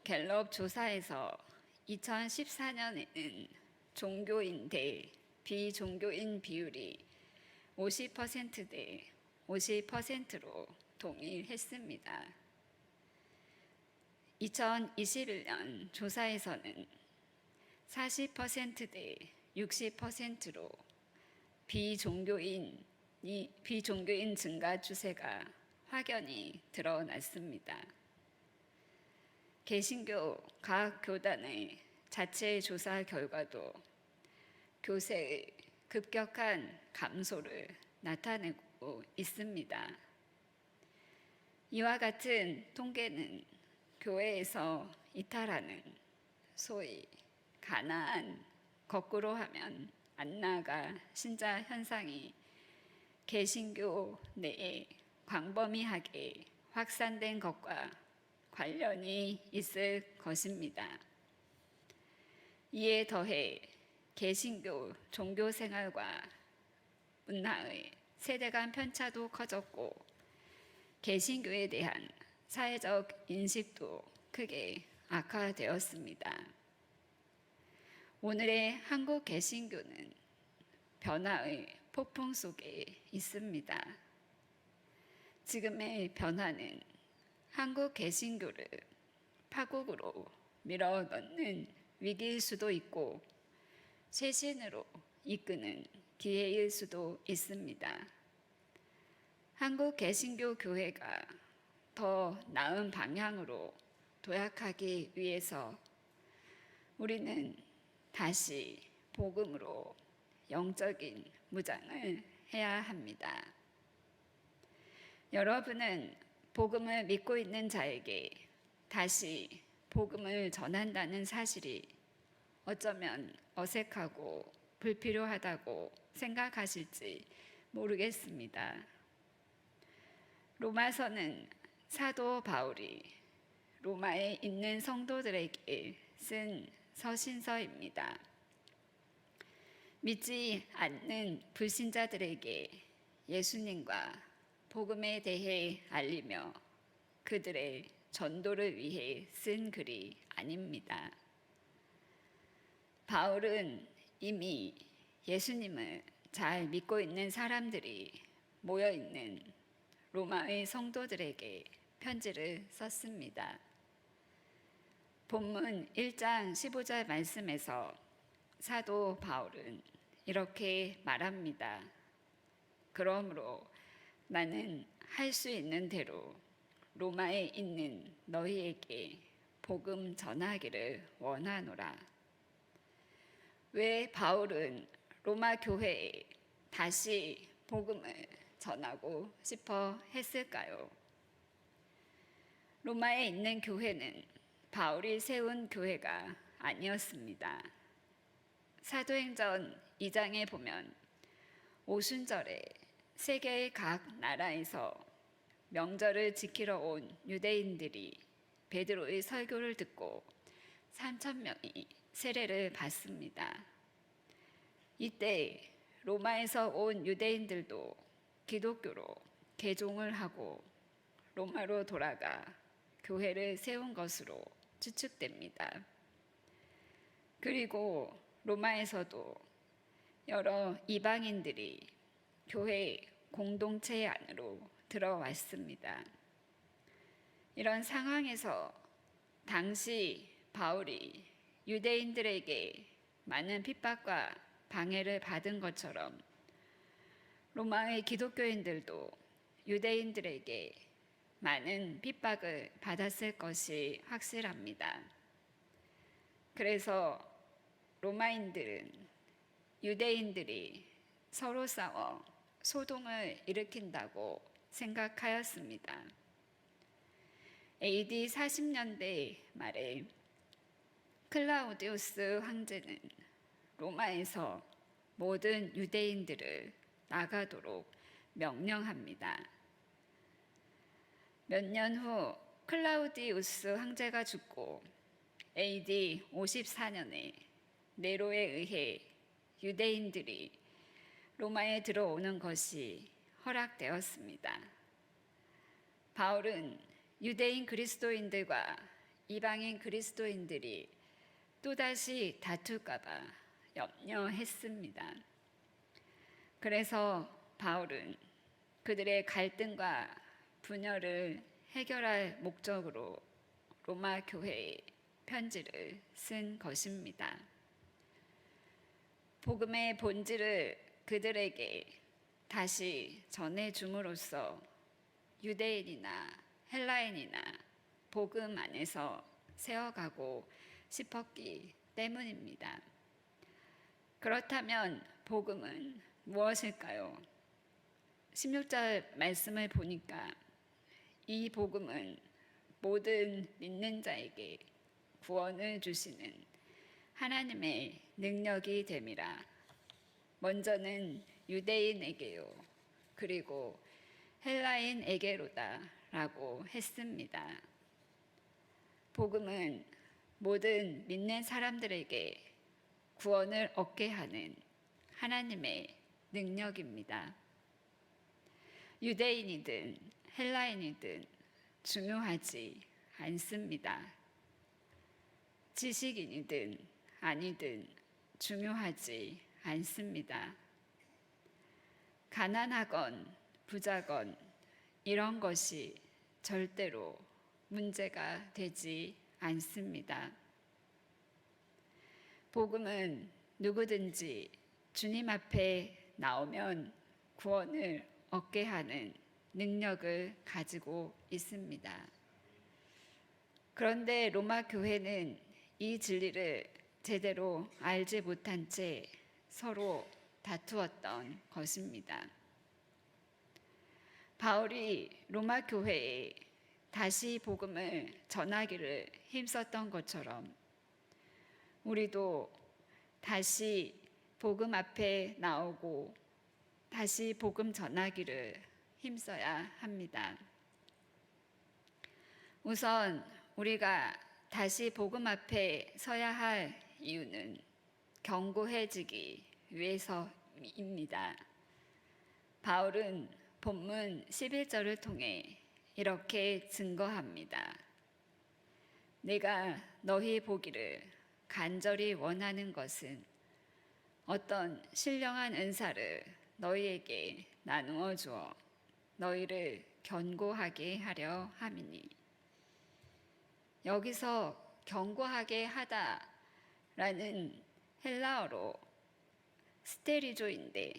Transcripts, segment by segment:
갤럽 조사에서 2014년에는 종교인 대 비종교인 비율이 50% 대 50%로 동일했습니다. 2021년 조사에서는 40% 대 60%로 비종교인 증가 추세가 확연히 드러났습니다. 개신교 각 교단의 자체 조사 결과도 교세의 급격한 감소를 나타내고 있습니다. 이와 같은 통계는 교회에서 이탈하는 소위 가나안, 거꾸로 하면 안 나가 신자 현상이 개신교 내에 광범위하게 확산된 것과 관련이 있을 것입니다. 이에 더해 개신교 종교 생활과 문화의 세대 간 편차도 커졌고 개신교에 대한 사회적 인식도 크게 악화되었습니다. 오늘의 한국 개신교는 변화의 폭풍 속에 있습니다. 지금의 변화는 한국 개신교를 파국으로 밀어넣는 위기일 수도 있고 쇄신으로 이끄는 기회일 수도 있습니다. 한국 개신교 교회가 더 나은 방향으로 도약하기 위해서 우리는 다시 복음으로 영적인 무장을 해야 합니다. 여러분은 복음을 믿고 있는 자에게 다시 복음을 전한다는 사실이 어쩌면 어색하고 불필요하다고 생각하실지 모르겠습니다. 로마서는 사도 바울이 로마에 있는 성도들에게 쓴 서신서입니다. 믿지 않는 불신자들에게 예수님과 복음에 대해 알리며 그들의 전도를 위해 쓴 글이 아닙니다. 바울은 이미 예수님을 잘 믿고 있는 사람들이 모여 있는 로마의 성도들에게 편지를 썼습니다. 본문 1장 15절 말씀에서 사도 바울은 이렇게 말합니다. 그러므로 나는 할 수 있는 대로 로마에 있는 너희에게 복음 전하기를 원하노라. 왜 바울은 로마 교회에 다시 복음을 전하고 싶어 했을까요? 로마에 있는 교회는 바울이 세운 교회가 아니었습니다. 사도행전 2장에 보면 오순절에 세계의 각 나라에서 명절을 지키러 온 유대인들이 베드로의 설교를 듣고 3,000명이 세례를 받습니다. 이때 로마에서 온 유대인들도 기독교로 개종을 하고 로마로 돌아가 교회를 세운 것으로 추측됩니다. 그리고 로마에서도 여러 이방인들이 교회 공동체 안으로 들어왔습니다. 이런 상황에서 당시 바울이 유대인들에게 많은 핍박과 방해를 받은 것처럼 로마의 기독교인들도 유대인들에게 많은 핍박을 받았을 것이 확실합니다. 그래서 로마인들은 유대인들이 서로 싸워 소동을 일으킨다고 생각하였습니다. AD 40년대 말에 클라우디우스 황제는 로마에서 모든 유대인들을 나가도록 명령합니다. 몇 년 후 클라우디우스 황제가 죽고 AD 54년에 네로에 의해 유대인들이 로마에 들어오는 것이 허락되었습니다. 바울은 유대인 그리스도인들과 이방인 그리스도인들이 또다시 다툴까봐 염려했습니다. 그래서 바울은 그들의 갈등과 분열을 해결할 목적으로 로마 교회에 편지를 쓴 것입니다. 복음의 본질을 그들에게 다시 전해줌으로써 유대인이나 헬라인이나 복음 안에서 세워가고 싶었기 때문입니다. 그렇다면 복음은 무엇일까요? 16절 말씀을 보니까 이 복음은 모든 믿는 자에게 구원을 주시는 하나님의 능력이 됨이라. 먼저는 유대인에게요, 그리고 헬라인에게로다 라고 했습니다. 복음은 모든 믿는 사람들에게 구원을 얻게 하는 하나님의 능력입니다. 유대인이든 헬라인이든 중요하지 않습니다. 지식인이든 아니든 중요하지 않습니다. 가난하건 부자건 이런 것이 절대로 문제가 되지 않습니다. 복음은 누구든지 주님 앞에 나오면 구원을 얻게 하는 능력을 가지고 있습니다. 그런데 로마 교회는 이 진리를 제대로 알지 못한 채 서로 다투었던 것입니다. 바울이 로마 교회에 다시 복음을 전하기를 힘썼던 것처럼 우리도 다시 복음 앞에 나오고 다시 복음 전하기를 힘써야 합니다. 우선 우리가 다시 복음 앞에 서야 할 이유는 견고해지기 위해서입니다. 바울은 본문 11절을 통해 이렇게 증거합니다. 내가 너희 보기를 간절히 원하는 것은 어떤 신령한 은사를 너희에게 나누어 주어 너희를 견고하게 하려 함이니. 여기서 견고하게 하다라는 헬라어로 스테리조인데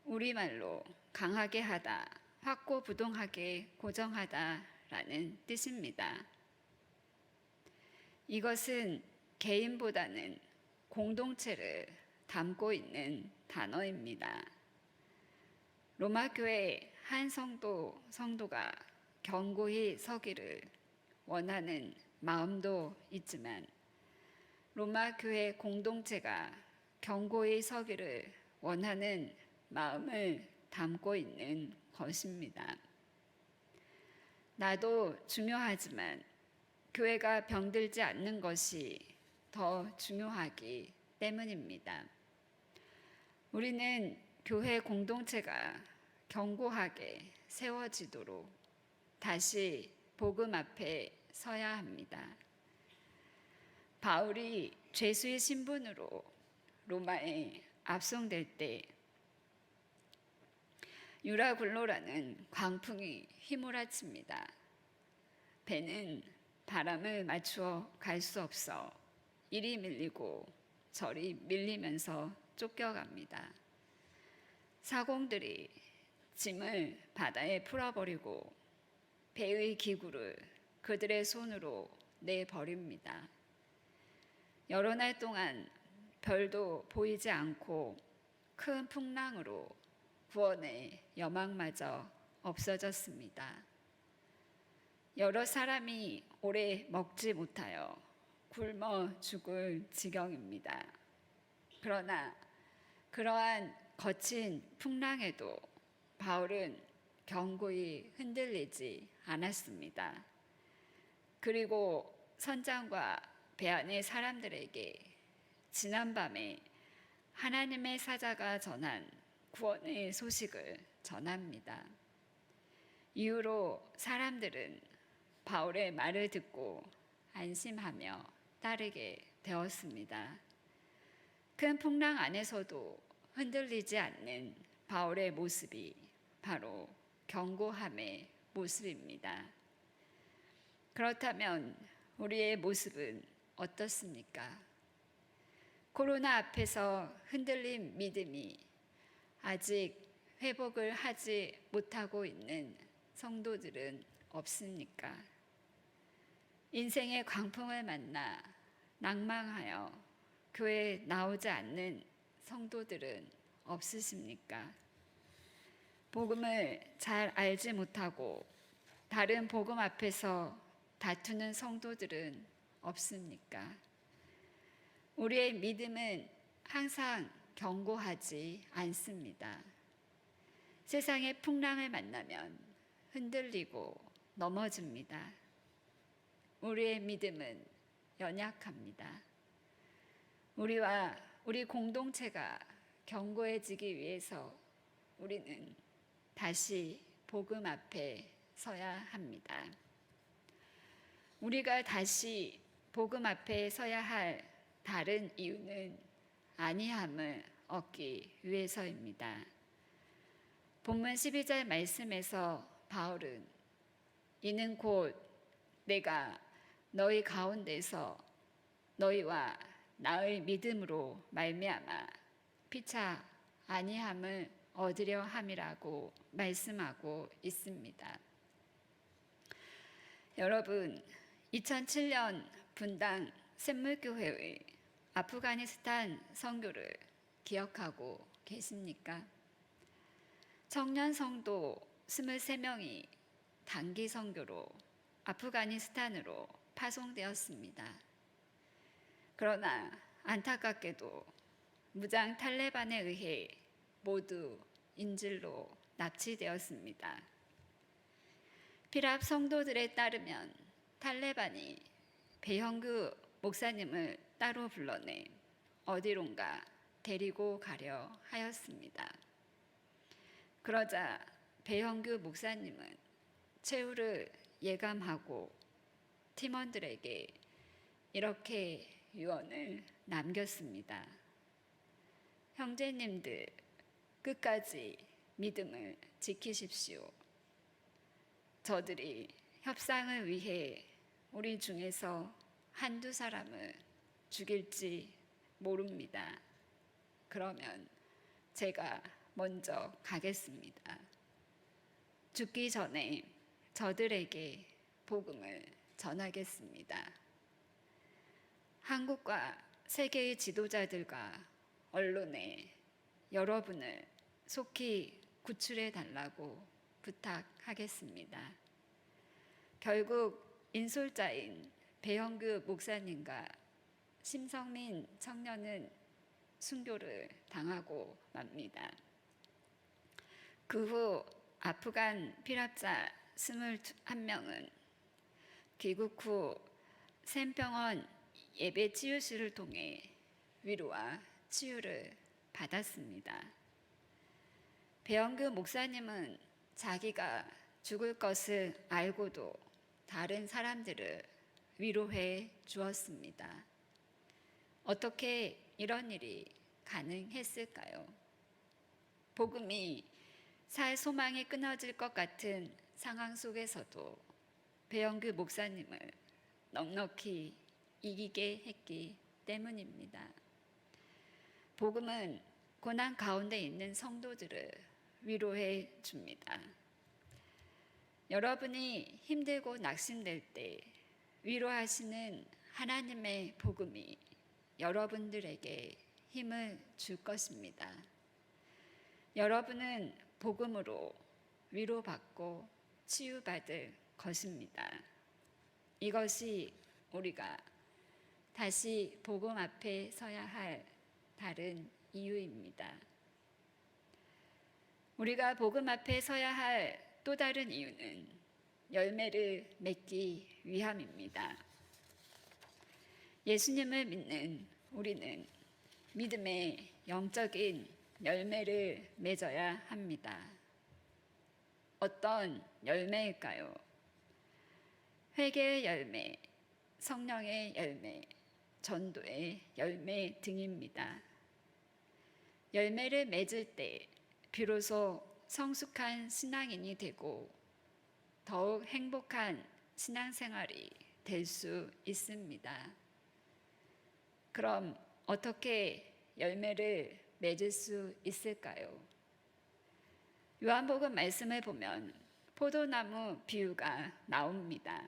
우리말로 강하게 하다, 확고부동하게 고정하다라는 뜻입니다. 이것은 개인보다는 공동체를 담고 있는 단어입니다. 로마 교회 한 성도가 견고히 서기를 원하는 마음도 있지만 로마 교회 공동체가 견고히 서기를 원하는 마음을 담고 있는 것입니다. 나도 중요하지만 교회가 병들지 않는 것이 더 중요하기 때문입니다. 우리는 교회 공동체가 견고하게 세워지도록 다시 복음 앞에 서야 합니다. 바울이 죄수의 신분으로 로마에 압송될 때 유라굴로라는 광풍이 휘몰아칩니다. 배는 바람을 맞추어 갈 수 없어 이리 밀리고 저리 밀리면서 쫓겨갑니다. 사공들이 짐을 바다에 풀어버리고 배의 기구를 그들의 손으로 내버립니다. 여러 날 동안 별도 보이지 않고 큰 풍랑으로 구원의 여망마저 없어졌습니다. 여러 사람이 오래 먹지 못하여 굶어 죽을 지경입니다. 그러나 그러한 거친 풍랑에도 바울은 견고히 흔들리지 않았습니다. 그리고 선장과 배 안의 사람들에게 지난밤에 하나님의 사자가 전한 구원의 소식을 전합니다. 이후로 사람들은 바울의 말을 듣고 안심하며 따르게 되었습니다. 큰 풍랑 안에서도 흔들리지 않는 바울의 모습이 바로 견고함의 모습입니다. 그렇다면 우리의 모습은 어떻습니까? 코로나 앞에서 흔들린 믿음이 아직 회복을 하지 못하고 있는 성도들은 없습니까? 인생의 광풍을 만나 낭망하여 교회에 나오지 않는 성도들은 없으십니까? 복음을 잘 알지 못하고 다른 복음 앞에서 다투는 성도들은 없습니까? 우리의 믿음은 항상 견고하지 않습니다. 세상의 풍랑을 만나면 흔들리고 넘어집니다. 우리의 믿음은 연약합니다. 우리와 우리 공동체가 견고해지기 위해서 우리는 다시 복음 앞에 서야 합니다. 우리가 다시 복음 앞에 서야 할 다른 이유는 안위함을 얻기 위해서입니다. 본문 12절 말씀에서 바울은 이는 곧 내가 너희 가운데서 너희와 나의 믿음으로 말미암아 피차 안위함을 얻으려 함이라고 말씀하고 있습니다. 여러분, 2007년 분당 샘물교회의 아프가니스탄 선교를 기억하고 계십니까? 청년 성도 23명이 단기 선교로 아프가니스탄으로 파송되었습니다. 그러나 안타깝게도 무장 탈레반에 의해 모두 인질로 납치되었습니다. 피랍 성도들에 따르면 탈레반이 배형규 목사님을 따로 불러내 어디론가 데리고 가려 하였습니다. 그러자 배형규 목사님은 최후를 예감하고 팀원들에게 이렇게 유언을 남겼습니다. 형제님들, 끝까지 믿음을 지키십시오. 저들이 협상을 위해 우리 중에서 한두 사람을 죽일지 모릅니다. 그러면 제가 먼저 가겠습니다. 죽기 전에 저들에게 복음을 전하겠습니다. 한국과 세계의 지도자들과 언론에 여러분을 속히 구출해 달라고 부탁하겠습니다. 결국 인솔자인 배형규 목사님과 심성민 청년은 순교를 당하고 맙니다. 그 후 아프간 피랍자 21명은 귀국 후 샘병원 예배 치유실을 통해 위로와 치유를 받았습니다. 배영규 목사님은 자기가 죽을 것을 알고도 다른 사람들을 위로해 주었습니다. 어떻게 이런 일이 가능했을까요? 복음이 살 소망이 끊어질 것 같은 상황 속에서도 배영규 목사님을 넉넉히 이기게 했기 때문입니다. 복음은 고난 가운데 있는 성도들을 위로해 줍니다. 여러분이 힘들고 낙심될 때 위로하시는 하나님의 복음이 여러분들에게 힘을 줄 것입니다. 여러분은 복음으로 위로받고 치유받을 것입니다. 이것이 우리가 다시 복음 앞에 서야 할 다른 이유입니다. 우리가 복음 앞에 서야 할 또 다른 이유는 열매를 맺기 위함입니다. 예수님을 믿는 우리는 믿음의 영적인 열매를 맺어야 합니다. 어떤 열매일까요? 회개의 열매, 성령의 열매, 전도의 열매 등입니다. 열매를 맺을 때 비로소 성숙한 신앙인이 되고 더욱 행복한 신앙생활이 될 수 있습니다. 그럼 어떻게 열매를 맺을 수 있을까요? 요한복음 말씀을 보면 포도나무 비유가 나옵니다.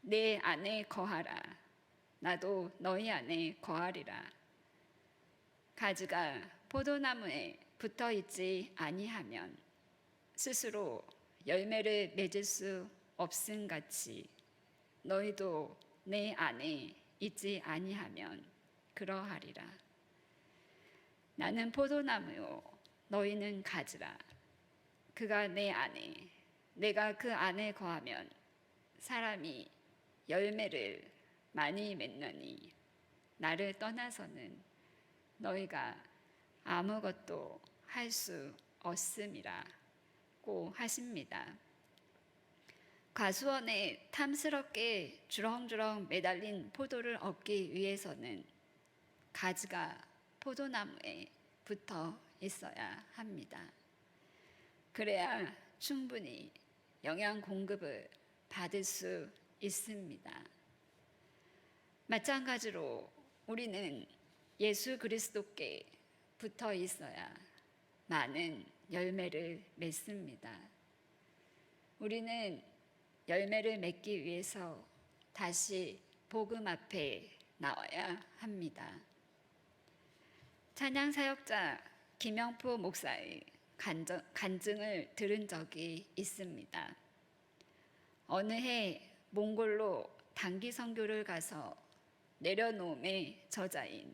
내 안에 거하라. 나도 너희 안에 거하리라. 가지가 포도나무에 붙어 있지 아니하면 스스로 열매를 맺을 수 없음 같이 너희도 내 안에 있지 아니하면 그러하리라. 나는 포도나무요 너희는 가지라. 그가 내 안에 내가 그 안에 거하면 사람이 열매를 많이 맺느니 나를 떠나서는 너희가 아무것도 할 수 없음이라고 하십니다. 과수원에 탐스럽게 주렁주렁 매달린 포도를 얻기 위해서는 가지가 포도나무에 붙어 있어야 합니다. 그래야 충분히 영양 공급을 받을 수 있습니다. 마찬가지로 우리는 예수 그리스도께 붙어 있어야 많은 열매를 맺습니다. 우리는 열매를 맺기 위해서 다시 복음 앞에 나와야 합니다. 찬양 사역자 김영포 목사의 간증을 들은 적이 있습니다. 어느 해 몽골로 단기 선교를 가서 내려놓음의 저자인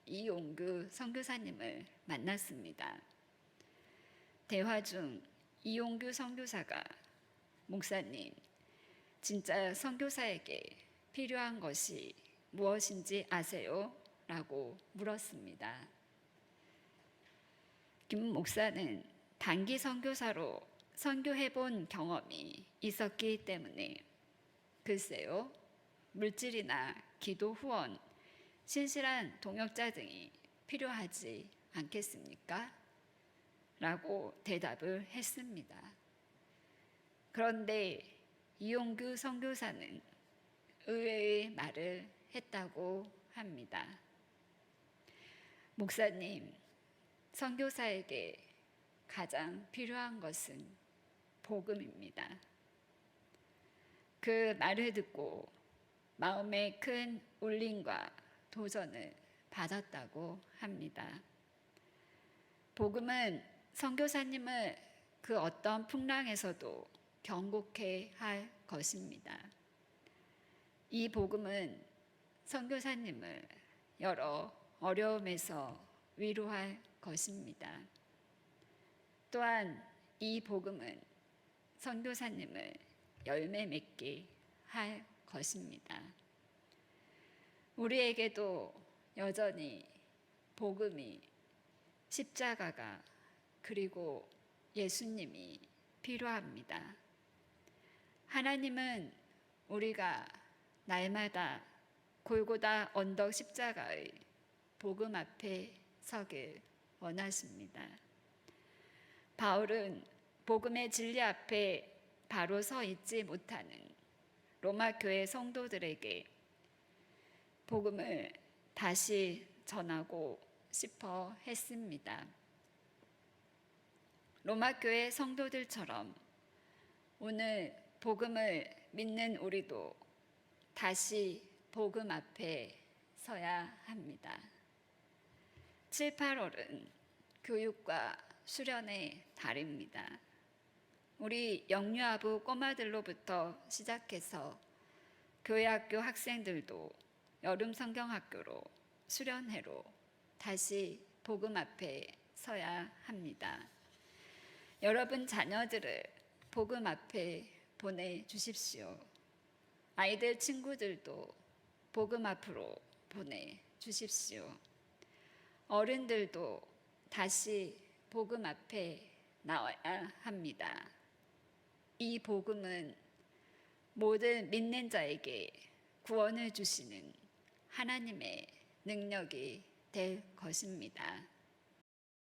이용규 선교사님을 만났습니다. 대화 중 이용규 선교사가 목사님, 진짜 선교사에게 필요한 것이 무엇인지 아세요? 라고 물었습니다. 김 목사는 단기 선교사로 선교해본 경험이 있었기 때문에 글쎄요, 물질이나 기도 후원, 신실한 동역자 등이 필요하지 않겠습니까? 라고 대답을 했습니다. 그런데 이용규 선교사는 의외의 말을 했다고 합니다. 목사님, 선교사에게 가장 필요한 것은 복음입니다. 그 말을 듣고 마음에 큰 울림과 도전을 받았다고 합니다. 복음은 선교사님을 그 어떤 풍랑에서도 경고케 할 것입니다. 이 복음은 선교사님을 여러 어려움에서 위로할 것입니다. 또한 이 복음은 선교사님을 열매 맺게 할 것입니다. 우리에게도 여전히 복음이, 십자가가, 그리고 예수님이 필요합니다. 하나님은 우리가 날마다 골고다 언덕 십자가의 복음 앞에 서길 원하십니다. 바울은 복음의 진리 앞에 바로 서 있지 못하는 로마 교회 성도들에게 복음을 다시 전하고 싶어 했습니다. 로마 교회 성도들처럼 오늘 복음을 믿는 우리도 다시 복음 앞에 서야 합니다. 7, 8월은 교육과 수련의 달입니다. 우리 영유아부 꼬마들로부터 시작해서 교회학교 학생들도 여름 성경학교로 수련회로 다시 복음 앞에 서야 합니다. 여러분 자녀들을 복음 앞에 보내주십시오. 아이들 친구들도 복음 앞으로 보내주십시오. 어른들도 다시 복음 앞에 나와야 합니다. 이 복음은 모든 믿는 자에게 구원을 주시는 하나님의 능력이 될 것입니다.